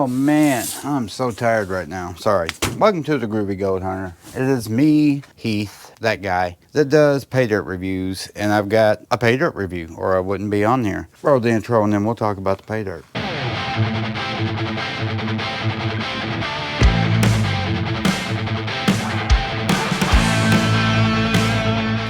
Oh man, I'm so tired right now. Sorry. Welcome to the Groovy Gold Hunter. It is me, Heath, that guy, that does pay dirt reviews, and I've got a pay dirt review, or I wouldn't be on here. Roll the intro and then we'll talk about the pay dirt.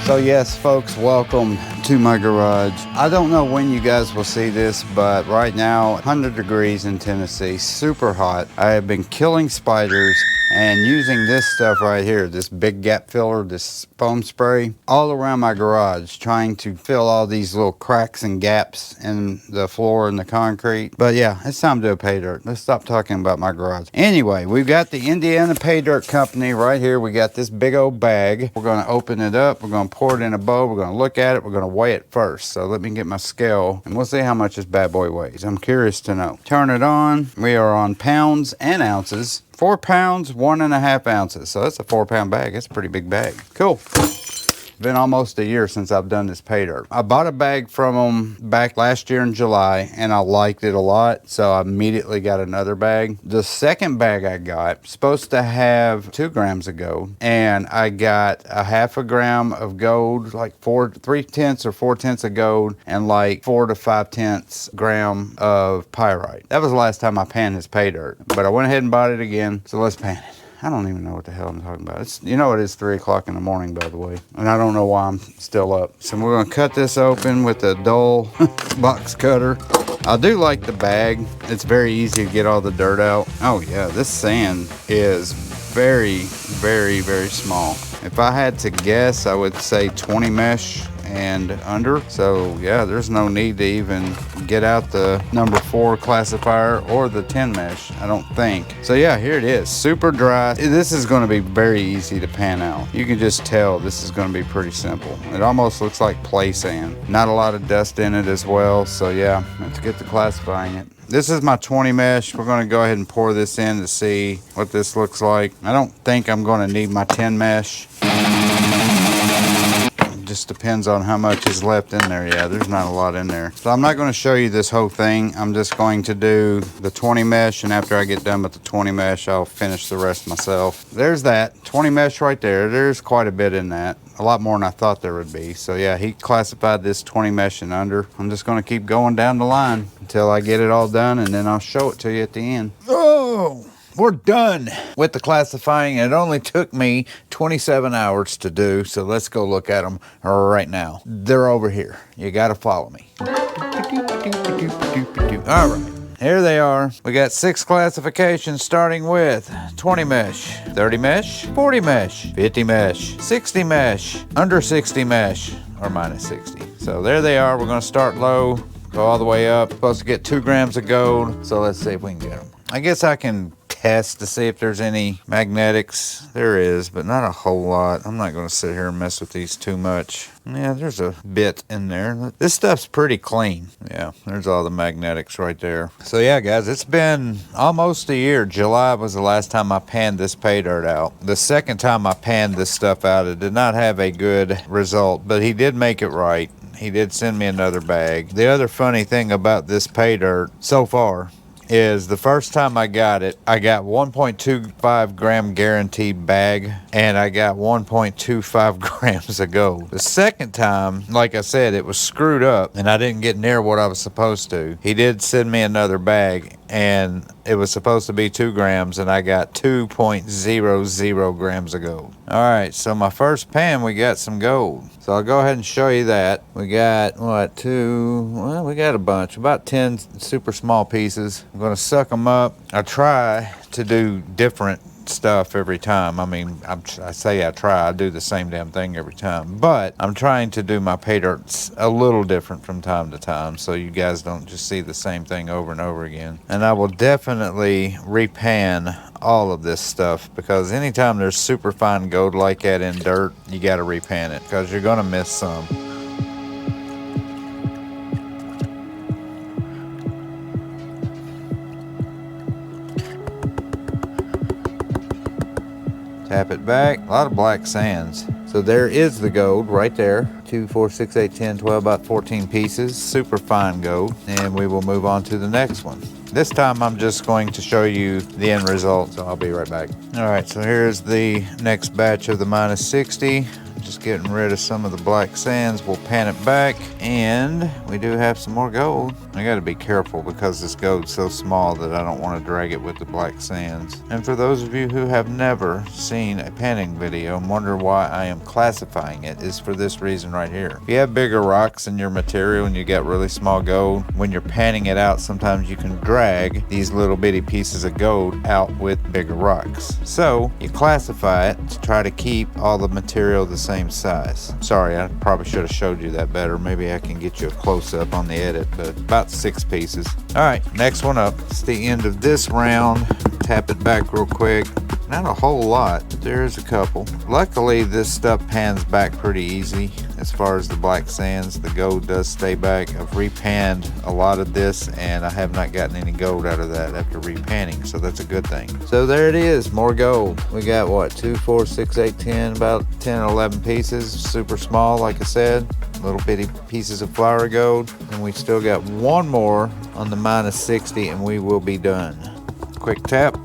So yes, folks, welcome to my garage. I don't know when you guys will see this, but right now, 100 degrees in Tennessee, super hot. I have been killing spiders and using this stuff right here, this big gap filler, this foam spray, all around my garage, trying to fill all these little cracks and gaps in the floor and the concrete. But yeah, it's time to do a pay dirt. Let's stop talking about my garage. Anyway, we've got the Indiana Pay Dirt Company right here. We got this big old bag. We're going to open it up. We're going to pour it in a bowl. We're going to look at it. We're going to weigh it first. So let me get my scale and we'll see how much this bad boy weighs. I'm curious to know. Turn it on. We are on pounds and ounces. 4 pounds, 1.5 ounces. So that's a 4-pound bag. That's a pretty big bag. Cool. Been almost a year since I've done this pay dirt. I bought a bag from them back last year in July and I liked it a lot, so I immediately got another bag. The second bag I got supposed to have 2 grams of gold, and I got a 0.5 gram of gold, like 3/10 or 4/10 of gold, and like 4 to 5/10 gram of pyrite. That was the last time I panned this pay dirt, but I went ahead and bought it again, so let's pan it. I don't even know what the hell I'm talking about. It's, you know, it is 3 o'clock in the morning, by the way. And I don't know why I'm still up. So we're going to cut this open with a dull box cutter. I do like the bag. It's very easy to get all the dirt out. Oh yeah, this sand is very, very, very small. If I had to guess, I would say 20 mesh and under. So yeah, there's no need to even get out the number 4 classifier or the 10 mesh, I don't think. So yeah, here it is, super dry. This is going to be very easy to pan out. You can just tell this is going to be pretty simple. It almost looks like play sand. Not a lot of dust in it as well. So yeah, let's get to classifying it. This is my 20 mesh. We're going to go ahead and pour this in to see what this looks like. I don't think I'm going to need my 10 mesh. Just depends on how much is left in there. Yeah, there's not a lot in there. So I'm not going to show you this whole thing. I'm just going to do the 20 mesh, and after I get done with the 20 mesh, I'll finish the rest myself. There's that 20 mesh right there. There's quite a bit in that. A lot more than I thought there would be. So yeah, he classified this 20 mesh and under. I'm just going to keep going down the line until I get it all done, and then I'll show it to you at the end. Oh! We're done with the classifying. It only took me 27 hours to do, so let's go look at them right now. They're over here. You gotta follow me. All right, here they are. We got 6 classifications, starting with 20 mesh, 30 mesh, 40 mesh, 50 mesh, 60 mesh, under 60 mesh, or minus 60. So there they are. We're gonna start low, go all the way up. Supposed to get 2 grams of gold, so let's see if we can get them. I guess I can test to see if there's any magnetics. There is, but not a whole lot. I'm not going to sit here and mess with these too much. Yeah, there's a bit in there. This stuff's pretty clean. Yeah, there's all the magnetics right there. So yeah, guys, it's been almost a year. July was the last time I panned this pay dirt out. The second time I panned this stuff out, it did not have a good result, but he did make it right. He did send me another bag. The other funny thing about this pay dirt so far is the first time I got it, I got 1.25 gram guaranteed bag, and I got 1.25 grams of gold. The second time, like I said, it was screwed up and I didn't get near what I was supposed to. He did send me another bag, and it was supposed to be 2 grams, and I got 2.00 grams of gold. All right, so my first pan, we got some gold. So I'll go ahead and show you that. We got, we got a bunch, about 10 super small pieces. I'm gonna suck them up. I try to do different stuff every time. I mean, I try. I do the same damn thing every time. But I'm trying to do my pay dirts a little different from time to time, so you guys don't just see the same thing over and over again. And I will definitely repan all of this stuff, because anytime there's super fine gold like that in dirt, you got to repan it, because you're going to miss some. Tap it back. A lot of black sands. So there is the gold right there. 2, 4, 6, 8, 10, 12, about 14 pieces. Super fine gold. And we will move on to the next one. This time I'm just going to show you the end result, so I'll be right back. All right, so here's the next batch of the minus 60. Just getting rid of some of the black sands. We'll pan it back, and we do have some more gold. I gotta be careful because this gold's so small that I don't want to drag it with the black sands. And for those of you who have never seen a panning video and wonder why I am classifying it, is for this reason right here. If you have bigger rocks in your material and you got really small gold, when you're panning it out, sometimes you can drag these little bitty pieces of gold out with bigger rocks. So you classify it to try to keep all the material the same size. Sorry, I probably should have showed you that better. Maybe I can get you a close-up on the edit, but about 6 pieces. All right, next one up. It's the end of this round. Tap it back real quick. Not a whole lot, but there's a couple. Luckily, this stuff pans back pretty easy. As far as the black sands, the gold does stay back. I've repanned a lot of this, and I have not gotten any gold out of that after repanning, so that's a good thing. So there it is, more gold. We got what, 2, 4, 6, 8, 10, about 10 or 11 pieces. Super small, like I said. Little bitty pieces of flour gold. And we still got one more on the minus 60, and we will be done. Quick tap.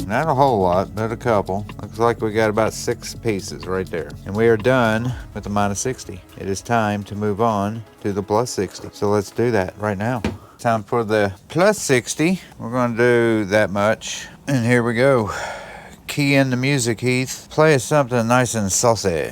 Not a whole lot, but a couple. Looks like we got about 6 pieces right there. And we are done with the minus 60. It is time to move on to the plus 60. So let's do that right now. Time for the plus 60. We're going to do that much. And here we go. Key in the music, Heath. Play us something nice and saucy.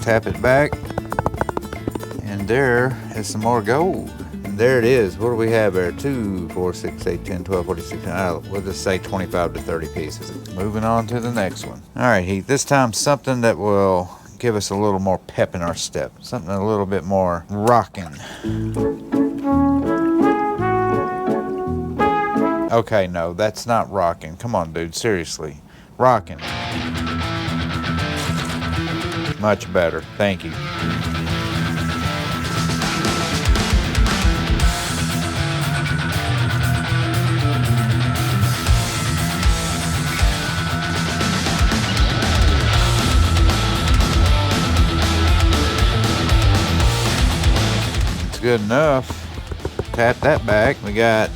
Tap it back, and there is some more gold. And there it is. What do we have there? 2, 4, 6, 8, 10, 12, 14, 16. We'll just say 25 to 30 pieces. Moving on to the next one. All right, Heath. This time something that will give us a little more pep in our step. Something a little bit more rocking. Okay, no, that's not rocking. Come on, dude. Seriously. Rocking. Much better. Thank you. It's good enough. Tap that back. We got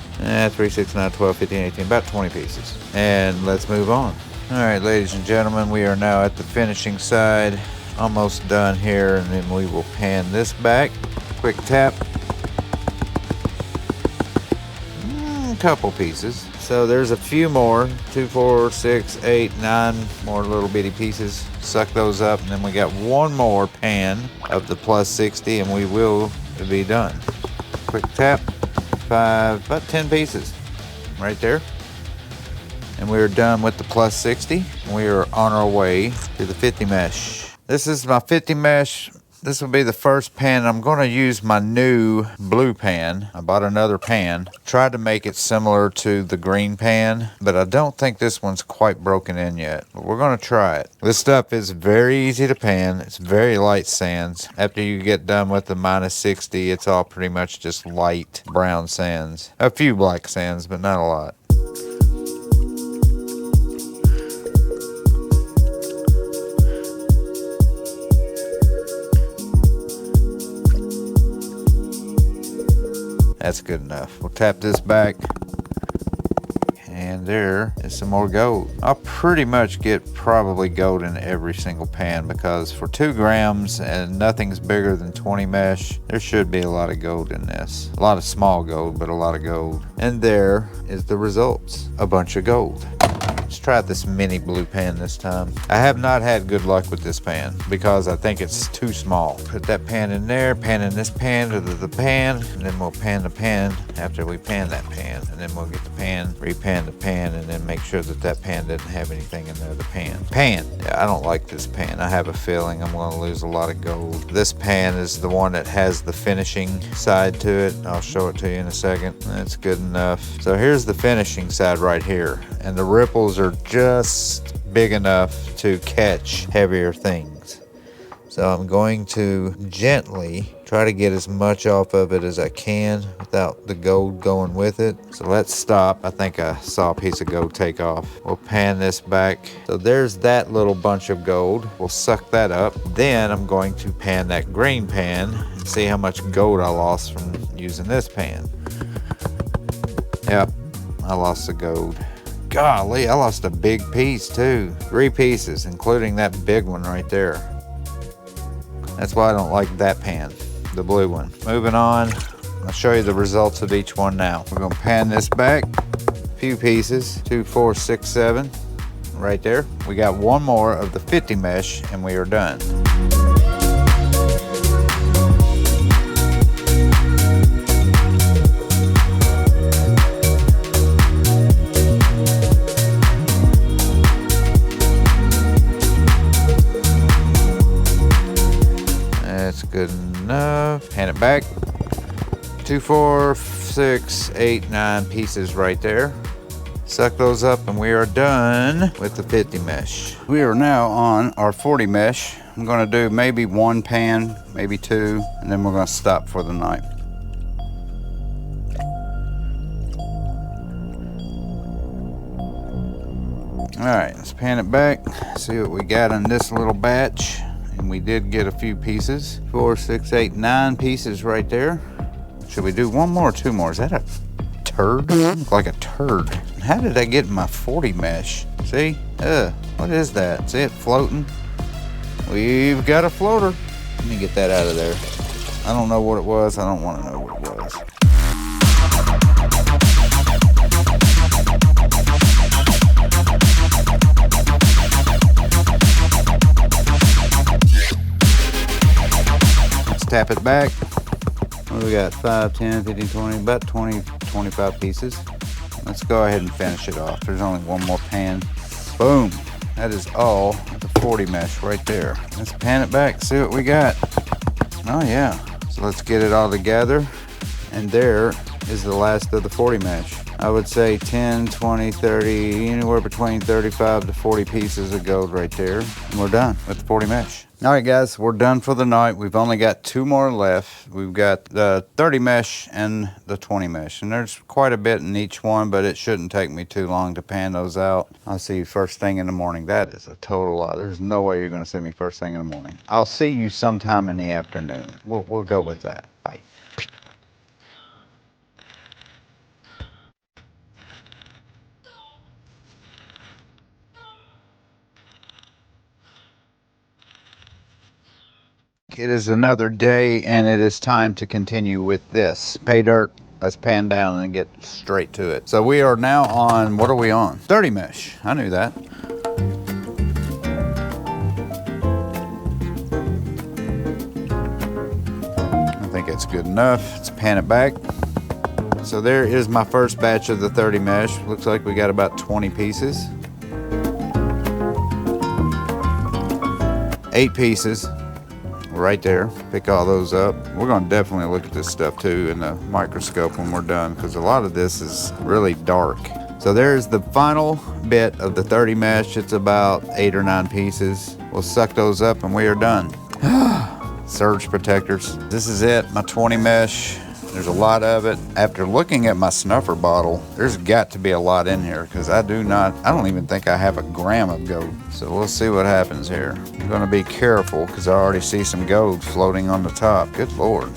3, 6, 9, 12, 15, 18, about 20 pieces. And let's move on. All right, ladies and gentlemen, we are now at the finishing side. Almost done here, and then we will pan this back. Quick tap. Couple pieces. So there's a few more. 2, 4, 6, 8, 9 more little bitty pieces. Suck those up, and then we got one more pan of the plus 60, and we will be done. Quick tap. 5, about 10 pieces right there. And we are done with the plus 60. We are on our way to the 50 mesh. This is my 50 mesh. This will be the first pan. I'm going to use my new blue pan. I bought another pan. Tried to make it similar to the green pan, but I don't think this one's quite broken in yet. But we're going to try it. This stuff is very easy to pan. It's very light sands. After you get done with the minus 60, it's all pretty much just light brown sands. A few black sands, but not a lot. That's good enough. We'll tap this back, and there is some more gold. I'll pretty much get probably gold in every single pan, because for 2 grams and nothing's bigger than 20 mesh, there should be a lot of gold in this. A lot of small gold, but a lot of gold. And there is the results. A bunch of gold. Let's try this mini blue pan this time. I have not had good luck with this pan because I think it's too small. Put that pan in there, pan in this pan to the pan, and then we'll pan the pan after we pan that pan. And then we'll get the pan, repan the pan, and then make sure that that pan doesn't have anything in there. The pan. Yeah, I don't like this pan. I have a feeling I'm going to lose a lot of gold. This pan is the one that has the finishing side to it. I'll show it to you in a second. That's good enough. So here's the finishing side right here. and the ripples are just big enough to catch heavier things. So I'm going to gently try to get as much off of it as I can without the gold going with it. So let's stop. I think I saw a piece of gold take off. We'll pan this back. So there's that little bunch of gold. We'll suck that up. Then I'm going to pan that green pan and see how much gold I lost from using this pan. Yep, I lost the gold. Golly, I lost a big piece too. 3 pieces, including that big one right there. That's why I don't like that pan, the blue one. Moving on, I'll show you the results of each one now. We're gonna pan this back, a few pieces, 2, 4, 6, 7, right there. We got one more of the 50 mesh and we are done. Good enough. Hand it back. 2, 4, 6, 8, 9 pieces right there. Suck those up and we are done with the 50 mesh. We are now on our 40 mesh. I'm gonna do maybe 1 pan, maybe 2, and then we're gonna stop for the night. All right, let's pan it back. See what we got in this little batch. And we did get a few pieces. 4, 6, 8, 9 pieces right there. Should we do 1 more or 2 more? Is that a turd? Looks like a turd. How did I get in my 40 mesh? See? What is that? See it floating? We've got a floater. Let me get that out of there. I don't know what it was. I don't want to know what it was. Tap it back. What do we got? 5, 10, 15, 20, about 20, 25 pieces. Let's go ahead and finish it off. There's only 1 more pan. Boom. That is all the 40 mesh right there. Let's pan it back, see what we got. Oh yeah. So let's get it all together. And there is the last of the 40 mesh. I would say 10, 20, 30, anywhere between 35 to 40 pieces of gold right there. And we're done with the 40 mesh. All right, guys, we're done for the night. We've only got 2 more left. We've got the 30 mesh and the 20 mesh. And there's quite a bit in each one, but it shouldn't take me too long to pan those out. I'll see you first thing in the morning. That is a total lie. There's no way you're gonna see me first thing in the morning. I'll see you sometime in the afternoon. We'll go with that. Bye. It is another day and it is time to continue with this pay dirt. Let's pan down and get straight to it. So we are now on, what are we on? 30 mesh, I knew that. I think it's good enough. Let's pan it back. So there is my first batch of the 30 mesh. Looks like we got about 20 pieces. 8 pieces. Right there, pick all those up. We're gonna definitely look at this stuff too in the microscope when we're done, because a lot of this is really dark. So there's the final bit of the 30 mesh. It's about 8 or 9 pieces. We'll suck those up and we are done. Surge protectors. This is it, my 20 mesh. There's a lot of it. After looking at my snuffer bottle, there's got to be a lot in here because I don't even think I have a gram of gold. So we'll see what happens here. I'm gonna be careful because I already see some gold floating on the top. Good Lord.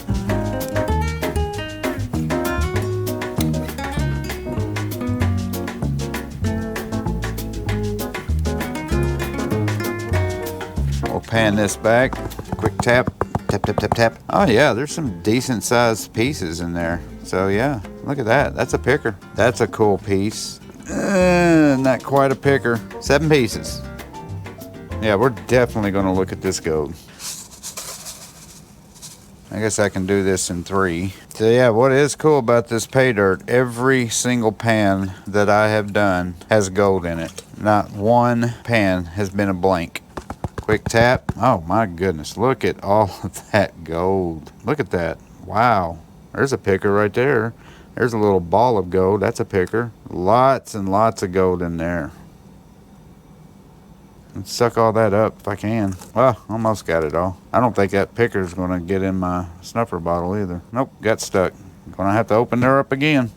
We'll pan this back. Quick tap. Tap, tap, tap, tap. Oh yeah, there's some decent sized pieces in there. So yeah, look at that. That's a picker. That's a cool piece. Not quite a picker. 7 pieces. Yeah, we're definitely gonna look at this gold. I guess I can do this in 3. So yeah, what is cool about this pay dirt, every single pan that I have done has gold in it. Not one pan has been a blank. Quick tap. Oh my goodness, look at all of that gold. Look at that. Wow, there's a picker right there. There's a little ball of gold. That's a picker. Lots and lots of gold in there. Let's suck all that up if I can. Well, almost got it all. I don't think that picker's gonna get in my snuffer bottle either. Nope, got stuck. Gonna have to open her up again.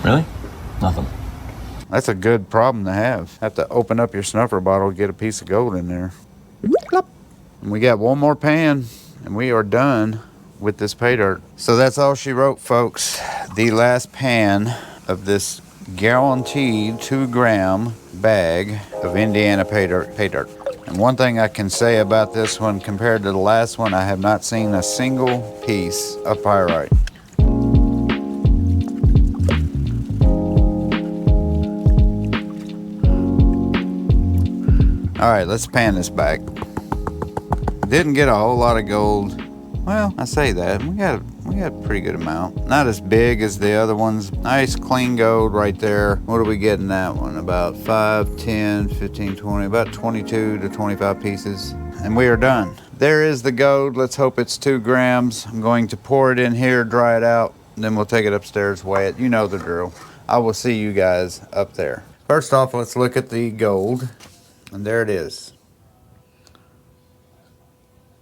Really? Nothing. That's a good problem to have. Have to open up your snuffer bottle to get a piece of gold in there. And we got one more pan and we are done with this pay dirt. So that's all she wrote, folks. The last pan of this guaranteed 2-gram bag of Indiana pay dirt. And one thing I can say about this one compared to the last one, I have not seen a single piece of pyrite. All right, let's pan this back. Didn't get a whole lot of gold. Well, I say that, we got a pretty good amount. Not as big as the other ones. Nice clean gold right there. What do we get in that one? About 5, 10, 15, 20, about 22 to 25 pieces. And we are done. There is the gold. Let's hope it's 2 grams. I'm going to pour it in here, dry it out, and then we'll take it upstairs, weigh it. You know the drill. I will see you guys up there. First off, let's look at the gold. And there it is.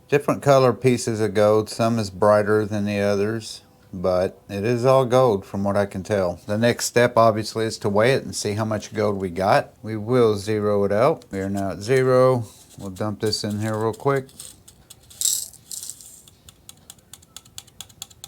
Different color pieces of gold. Some is brighter than the others, but it is all gold from what I can tell. The next step obviously is to weigh it and see how much gold we got. We will zero it out. We are now at 0. We'll dump this in here real quick.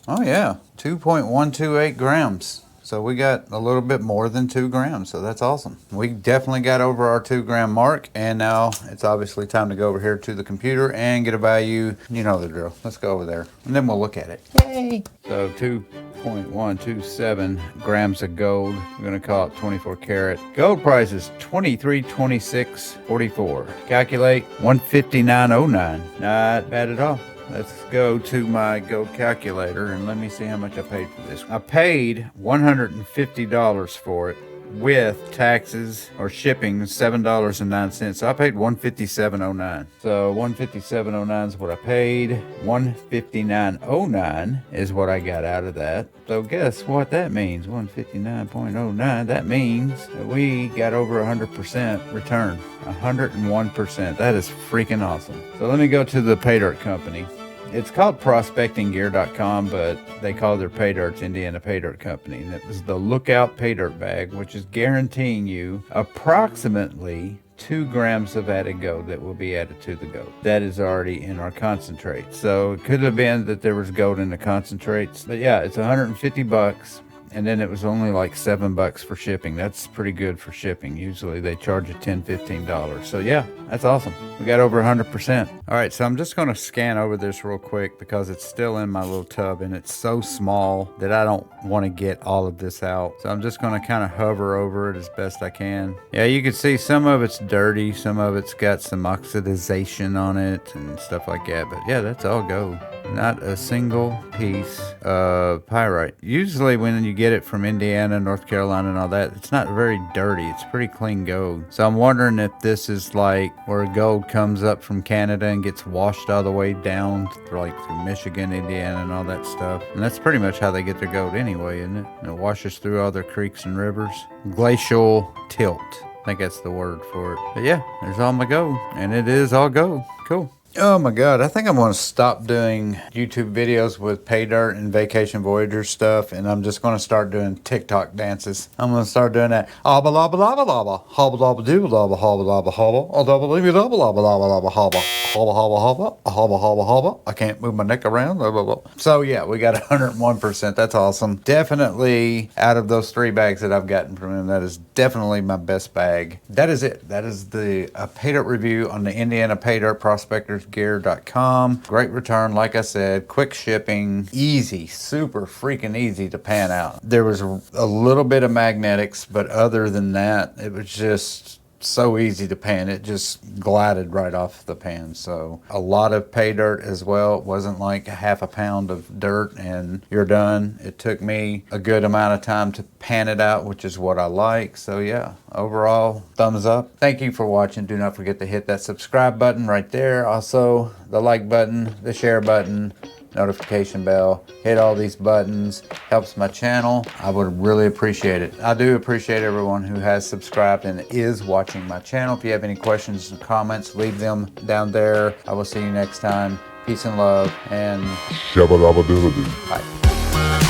Oh yeah, 2.128 grams. So we got a little bit more than 2 grams, so that's awesome. We definitely got over our 2 gram mark, and now it's obviously time to go over here to the computer and get a value. You know the drill. Let's go over there, and then we'll look at it. Yay! So 2.127 grams of gold. We're gonna call it 24 karat. Gold price is $23.26.44. Calculate 159.09. Not bad at all. Let's go to my gold calculator and let me see how much I paid for this. I paid $150 for it with taxes or shipping, $7.09. So I paid $157.09. So $157.09 is what I paid. $159.09 is what I got out of that. So guess what that means? 159.09. That means that we got over 100% return. 101%. That is freaking awesome. So let me go to the pay dirt company. It's called prospectinggear.com, but they call their pay dirts Indiana Pay Dirt Company. And it was the Lookout Pay Dirt bag, which is guaranteeing you approximately 2 grams of added gold that will be added to the gold. That is already in our concentrate. So it could have been that there was gold in the concentrates. But yeah, it's 150 bucks. And then it was only like $7 for shipping. That's pretty good for shipping. Usually they charge you $10, $15. So yeah, that's awesome. We got over 100%. All right, so I'm just gonna scan over this real quick because it's still in my little tub and it's so small that I don't wanna get all of this out. So I'm just gonna kind of hover over it as best I can. Yeah, you can see some of it's dirty. Some of it's got some oxidization on it and stuff like that. But yeah, that's all gold. Not a single piece of pyrite. Usually when you get it from Indiana, North Carolina and all that, it's not very dirty. It's pretty clean gold. So I'm wondering if this is like where gold comes up from Canada and gets washed all the way down through Michigan, Indiana and all that stuff. And that's pretty much how they get their gold anyway, isn't it? And it washes through all their creeks and rivers. Glacial tilt. I think that's the word for it. But yeah, there's all my gold. And it is all gold. Cool. Oh my God, I think I'm going to stop doing YouTube videos with pay dirt and Vacation Voyager stuff, and I'm just going to start doing TikTok dances. I'm going to start doing that. Abba labba labba labba, hobba labba doo labba hobba labba hobba, dabba libby labba labba labba labba hobba, hobba hobba hobba, hobba hobba hobba. I can't move my neck around. Blah, blah, blah. So yeah, we got 101%. That's awesome. Definitely out of those 3 bags that I've gotten from him, that is definitely my best bag. That is it. That is the pay dirt review on the Indiana Pay Dirt Prospectors Gear.com. Great return, like I said, quick shipping, easy, super freaking easy to pan out. There was a little bit of magnetics, but other than that, it was just so easy to pan. It just glided right off the pan. So a lot of pay dirt as well. It wasn't like half a pound of dirt and you're done. It took me a good amount of time to pan it out, which is what I like. So yeah, overall, thumbs up. Thank you for watching. Do not forget to hit that subscribe button right there. Also, the like button, the share button, notification bell, hit all these buttons, helps my channel. I would really appreciate it. I do appreciate everyone who has subscribed and is watching my channel. If you have any questions and comments, leave them down there. I will see you next time. Peace and love, and Shabba-dabba-doo-doo. bye.